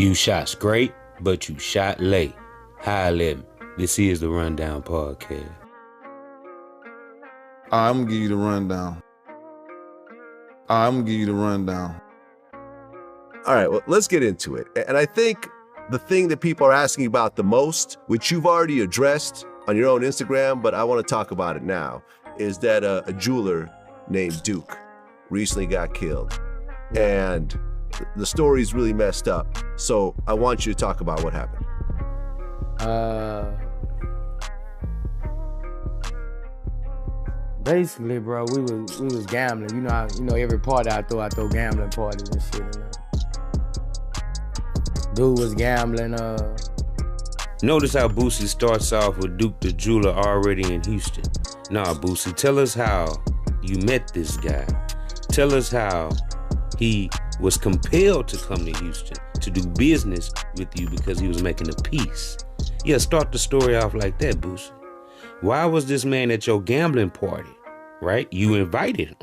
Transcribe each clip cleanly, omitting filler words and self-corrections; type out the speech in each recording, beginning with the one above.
You shot straight, but you shot late. Hi, Lim. This is the Rundown Podcast. I'm gonna give you the rundown. All right, well, let's get into it. And I think the thing that people are asking about the most, which you've already addressed on your own Instagram, but I want to talk about it now, is that a jeweler named Duke recently got killed. And the story's really messed up. So I want you to talk about what happened. Basically, bro, we was gambling. You know, every party I throw gambling parties and shit. Dude was gambling. Notice how Boosie starts off with Duke the jeweler already in Houston. Nah, Boosie, tell us how you met this guy. Tell us how he was compelled to come to Houston to do business with you because he was making a piece. Yeah, start the story off like that, Boosie. Why was this man at your gambling party, right? You invited him,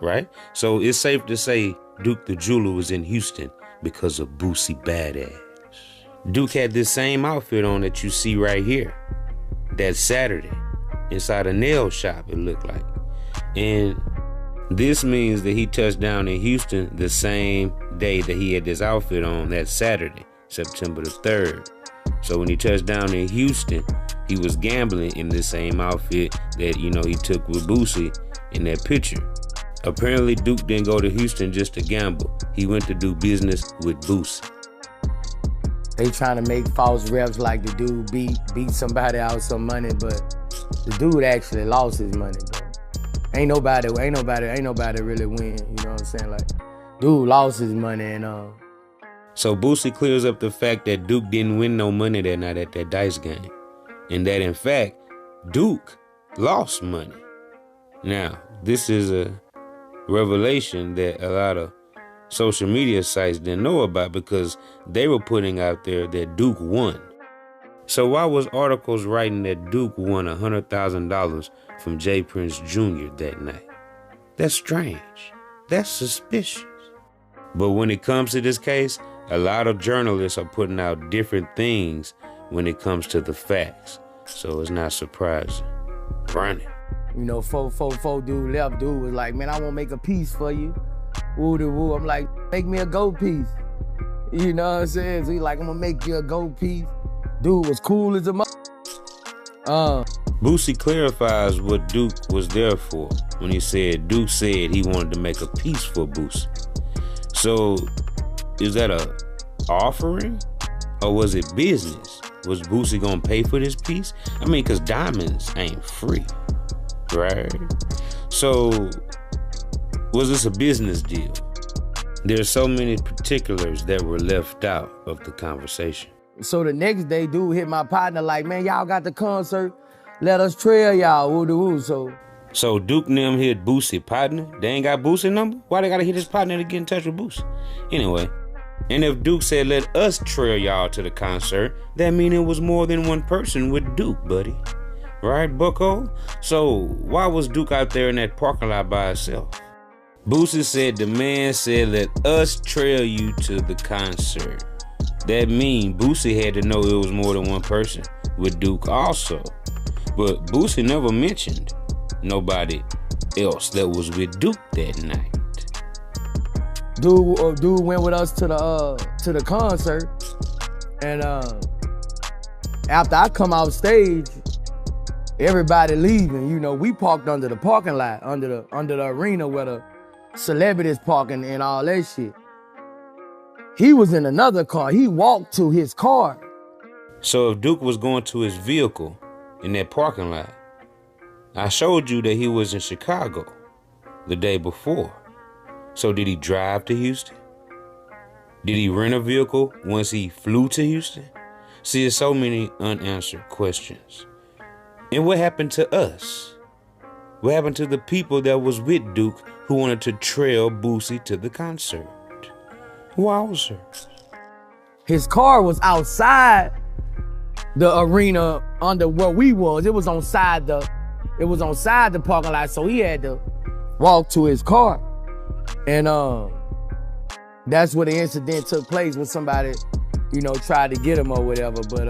right? So it's safe to say Duke the jeweler was in Houston because of Boosie Badass. Duke had this same outfit on that you see right here that Saturday inside a nail shop, it looked like. And this means that he touched down in Houston the same day that he had this outfit on, that Saturday, September the 3rd. So when he touched down in Houston, he was gambling in the same outfit that, he took with Boosie in that picture. Apparently, Duke didn't go to Houston just to gamble. He went to do business with Boosie. They trying to make false reps like the dude beat somebody out some money, but the dude actually lost his money, bro. Ain't nobody really win, you know what I'm saying? Like, dude lost his money and So Boosie clears up the fact that Duke didn't win no money that night at that dice game. And that, in fact, Duke lost money. Now, this is a revelation that a lot of social media sites didn't know about because they were putting out there that Duke won. So why was articles writing that Duke won $100,000 from J. Prince Jr. that night? That's strange. That's suspicious. But when it comes to this case, a lot of journalists are putting out different things when it comes to the facts. So it's not surprising. Run it. Four dude left. Dude was like, man, I want to make a piece for you. Woo-de-woo. I'm like, make me a gold piece. You know what I'm saying? So he like, I'm going to make you a gold piece. Dude was cool as a Boosie clarifies what Duke was there for when he said Duke said he wanted to make a piece for Boosie. So is that a offering or was it business? Was Boosie gonna pay for this piece? I mean, cause diamonds ain't free, right? So was this a business deal? There's so many particulars that were left out of the conversation. So the next day, dude hit my partner like, man, y'all got the concert. Let us trail y'all, woo-de-woo. So Duke and them hit Boosie partner. They ain't got Boosie number? Why they gotta hit his partner to get in touch with Boosie? Anyway, and if Duke said, let us trail y'all to the concert, that mean it was more than one person with Duke, buddy. Right, bucko? So why was Duke out there in that parking lot by himself? Boosie said the man said, let us trail you to the concert. That mean Boosie had to know it was more than one person with Duke also. But Boosie never mentioned nobody else that was with Duke that night. Dude went with us to the concert, and after I come out stage, everybody leaving. We parked under the parking lot, under the arena where the celebrities parking and all that shit. He was in another car. He walked to his car. So if Duke was going to his vehicle in that parking lot, I showed you that he was in Chicago the day before. So did he drive to Houston? Did he rent a vehicle once he flew to Houston? See, there's so many unanswered questions. And what happened to us? What happened to the people that was with Duke who wanted to trail Boosie to the concert? Wowzers. His car was outside the arena under where we was. It was on side the parking lot, so he had to walk to his car. And that's where the incident took place when somebody you know, tried to get him or whatever. But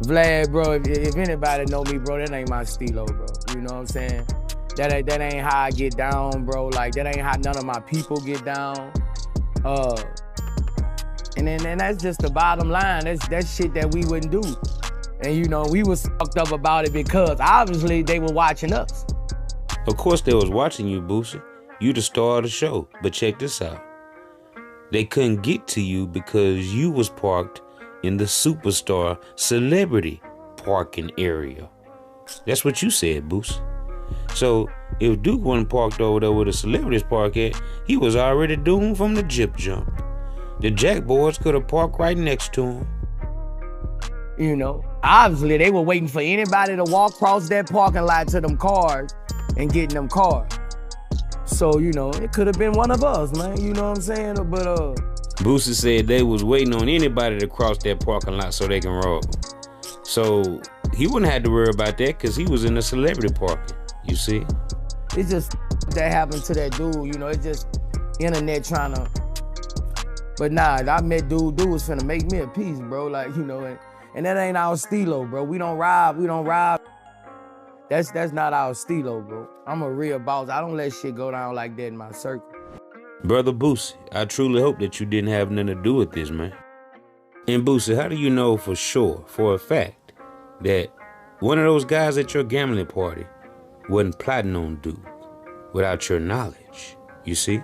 Vlad, bro, if anybody know me, bro, that ain't my stilo, bro. You know what I'm saying? That ain't how I get down, bro. Like, that ain't how none of my people get down. And that's just the bottom line. That's shit that we wouldn't do. And, you know, we was fucked up about it because obviously they were watching us. Of course they was watching you, Boosie. You the star of the show. But check this out. They couldn't get to you because you was parked in the superstar celebrity parking area. That's what you said, Boosie. So if Duke wasn't parked over there where the celebrities park at, he was already doomed from the jip jump. The Jack boys could have parked right next to him. You know, obviously they were waiting for anybody to walk across that parking lot to them cars and get in them cars. So, you know, it could have been one of us, man. You know what I'm saying? But Boosie said they was waiting on anybody to cross that parking lot so they can rob. So he wouldn't have to worry about that because he was in the celebrity parking. You see? It's just that happened to that dude. You know, it's just internet trying to. But nah, I met dude was finna make me a piece, bro. Like, you know, and that ain't our stilo, bro. We don't rob. That's not our stilo, bro. I'm a real boss. I don't let shit go down like that in my circle. Brother Boosie, I truly hope that you didn't have nothing to do with this, man. And Boosie, how do you know for sure, for a fact, that one of those guys at your gambling party wasn't plotting on Duke without your knowledge? You see?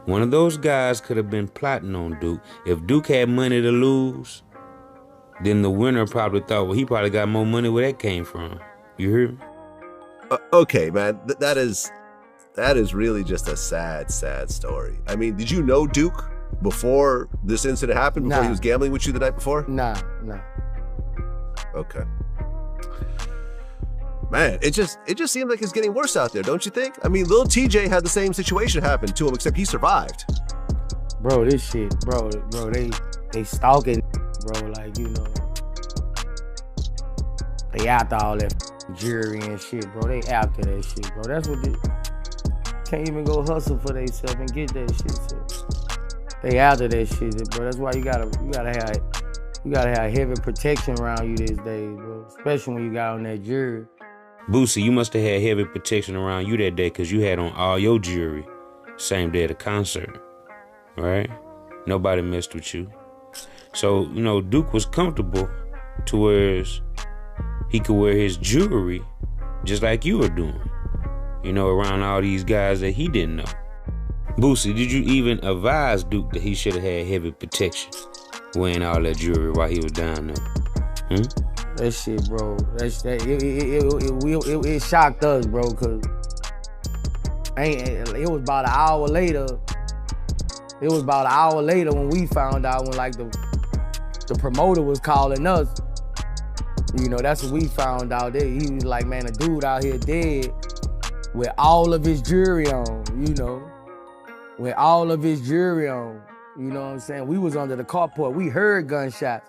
One of those guys could have been plotting on Duke. If Duke had money to lose, then the winner probably thought, well, he probably got more money where that came from. You hear me? Okay, man. That is really just a sad story. I mean, did you know Duke before this incident happened, before he was gambling with you the night before? Nah. Okay. Man, it just seems like it's getting worse out there, don't you think? I mean, Lil TJ had the same situation happen to him, except he survived. Bro, this shit, bro, they stalking, bro, like, you know. They after all that jury and shit, bro. They after that shit, bro. That's what they can't even go hustle for themselves and get that shit. So they after that shit, bro. That's why you gotta have heavy protection around you these days, bro. Especially when you got on that jury. Boosie, you must have had heavy protection around you that day because you had on all your jewelry same day of the concert, right? Nobody messed with you. So, you know, Duke was comfortable to where he could wear his jewelry just like you were doing, you know, around all these guys that he didn't know. Boosie, did you even advise Duke that he should have had heavy protection wearing all that jewelry while he was down there? That shit, bro. It shocked us, bro, cause it was about an hour later. It was about an hour later when we found out, when like the promoter was calling us. You know, that's what we found out. He was like, man, a dude out here dead with all of his jewelry on. You know, with all of his jewelry on. You know what I'm saying? We was under the carport. We heard gunshots.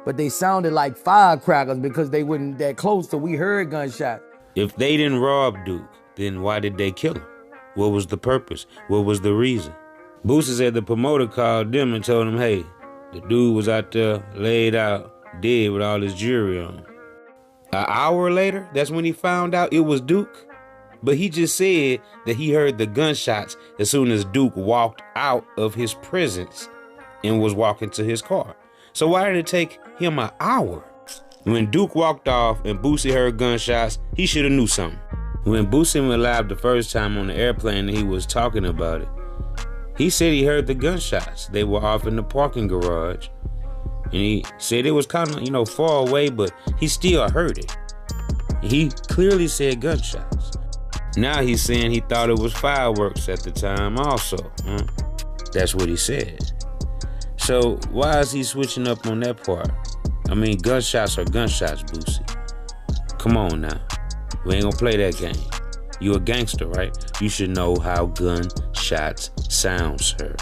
But they sounded like firecrackers because they wasn't that close, so we heard gunshots. If they didn't rob Duke, then why did they kill him? What was the purpose? What was the reason? Boosie said the promoter called them and told them, hey, the dude was out there laid out, dead with all his jewelry on. An hour later, that's when he found out it was Duke. But he just said that he heard the gunshots as soon as Duke walked out of his presence and was walking to his car. So why did it take him an hour? When Duke walked off and Boosie heard gunshots, he should have knew something. When Boosie went live the first time on the airplane and he was talking about it, he said he heard the gunshots. They were off in the parking garage. And he said it was kind of, you know, far away, but he still heard it. He clearly said gunshots. Now he's saying he thought it was fireworks at the time also. That's what he said. So why is he switching up on that part? I mean, gunshots are gunshots, Boosie. Come on now. We ain't gonna play that game. You a gangster, right? You should know how gunshots sound, sir.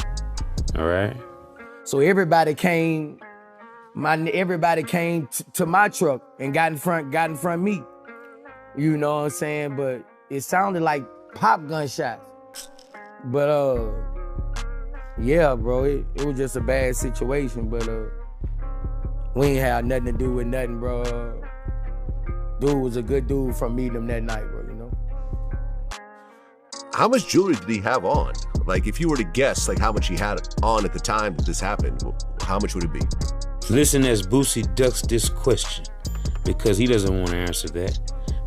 All right? So everybody came to my truck and got in front of me. You know what I'm saying? But it sounded like pop gunshots. But yeah, bro, it was just a bad situation, but we ain't had nothing to do with nothing, bro. Dude was a good dude from meeting him that night, bro, you know? How much jewelry did he have on? Like, if you were to guess, like, how much he had on at the time that this happened, how much would it be? Listen as Boosie ducks this question because he doesn't want to answer that.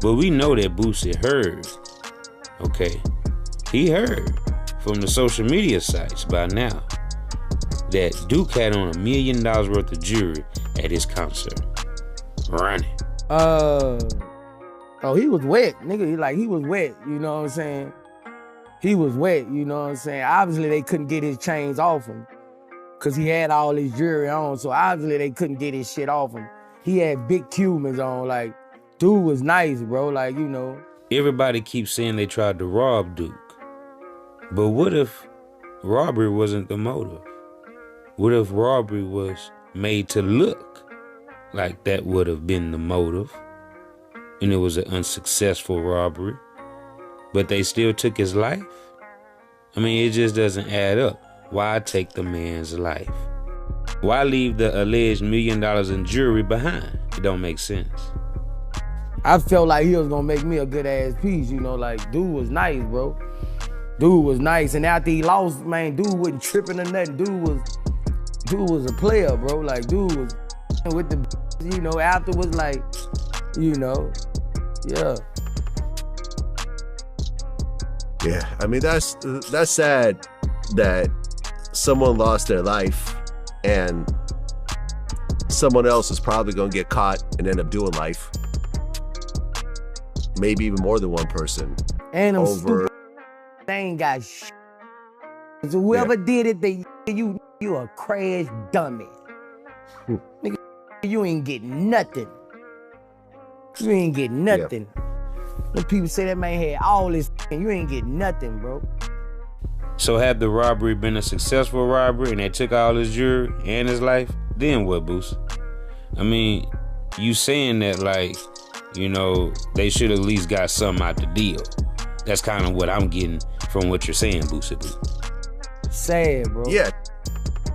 But we know that Boosie heard, okay? He heard from the social media sites by now that Duke had on $1 million worth of jewelry at his concert. Run it. Oh, he was wet, nigga. He was wet, you know what I'm saying? He was wet, you know what I'm saying? Obviously, they couldn't get his chains off him because he had all his jewelry on, so obviously they couldn't get his shit off him. He had big Cubans on, like, dude was nice, bro, like, you know. Everybody keeps saying they tried to rob Duke. But what if robbery wasn't the motive? What if robbery was made to look like that would have been the motive and it was an unsuccessful robbery, but they still took his life? I mean, it just doesn't add up. Why take the man's life? Why leave the alleged $1 million in jewelry behind? It don't make sense. I felt like he was gonna make me a good ass piece, you know, like, dude was nice, bro. Dude was nice, and after he lost, man, dude wasn't tripping or nothing. Dude was a player, bro. Like, dude was with the, you know, afterwards, like, you know, yeah. Yeah, I mean, that's sad that someone lost their life and someone else is probably gonna get caught and end up doing life. Maybe even more than one person. And them over. They ain't got shit. So whoever did it, you a crash dummy. Nigga, you ain't get nothing. You ain't get nothing. When people say that man had all this, you ain't get nothing, bro. So had the robbery been a successful robbery and they took all his jewelry and his life, then what, Boosie? I mean, you saying that like, you know, they should at least got something out the deal. That's kind of what I'm getting from what you're saying, Boosie. Sad, bro. Yeah,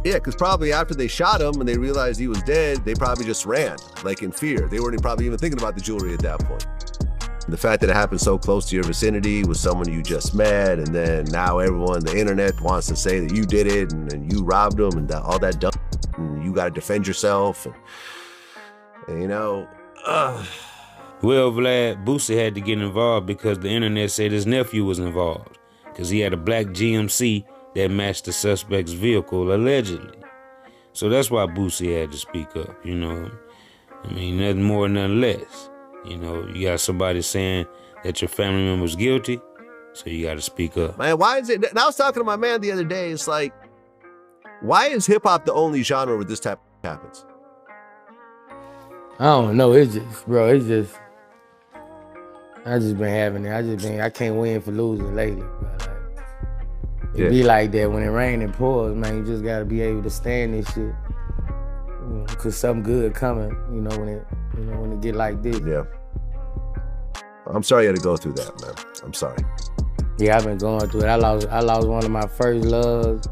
because probably after they shot him and they realized he was dead, they probably just ran, like in fear. They weren't probably even thinking about the jewelry at that point. And the fact that it happened so close to your vicinity with someone you just met, and then now everyone, the internet wants to say that you did it and you robbed them and all that dumb, and you got to defend yourself. And you know, Well, Vlad, Boosie had to get involved because the internet said his nephew was involved because he had a black GMC that matched the suspect's vehicle, allegedly. So that's why Boosie had to speak up, you know. I mean, nothing more, nothing less. You know, you got somebody saying that your family member's guilty, so you got to speak up. Man, why is it? And I was talking to my man the other day. It's like, why is hip hop the only genre where this type happens? I don't know. It's just, bro, I just been having it. I can't win for losing lately, bro. Like, it be like that when it rains and pours, man. You just gotta be able to stand this shit. You know, cause something good coming, you know, when it get like this. Yeah. I'm sorry you had to go through that, man. I'm sorry. Yeah, I've been going through it. I lost one of my first loves.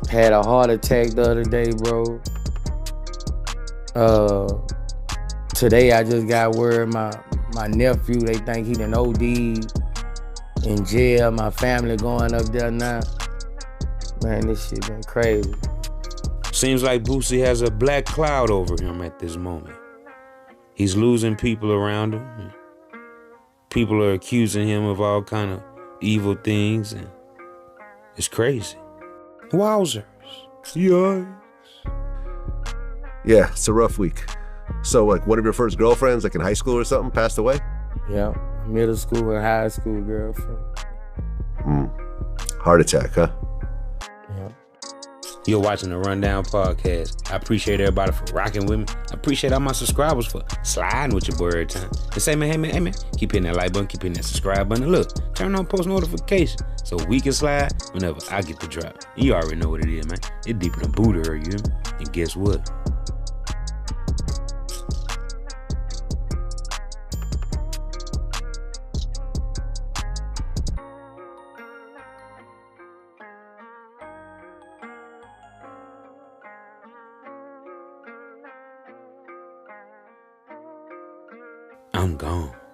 Had a heart attack the other day, bro. Today I just got word my nephew, they think he done OD'd in jail. My family going up there now. Man, this shit been crazy. Seems like Boosie has a black cloud over him at this moment. He's losing people around him. People are accusing him of all kind of evil things, and it's crazy. Wowzers. Yikes. Yeah, it's a rough week. So, like, one of your first girlfriends, like in high school or something, passed away? Yeah, middle school and high school girlfriend. Heart attack, huh? Yeah. You're watching the Rundown Podcast. I appreciate everybody for rocking with me. I appreciate all my subscribers for sliding with your boy every time. And say, man, hey, man, keep hitting that like button, keep hitting that subscribe button. And look, turn on post notifications so we can slide whenever I get the drop. You already know what it is, man. It's deeper than Buddha, you hear me? And guess what? I'm gone.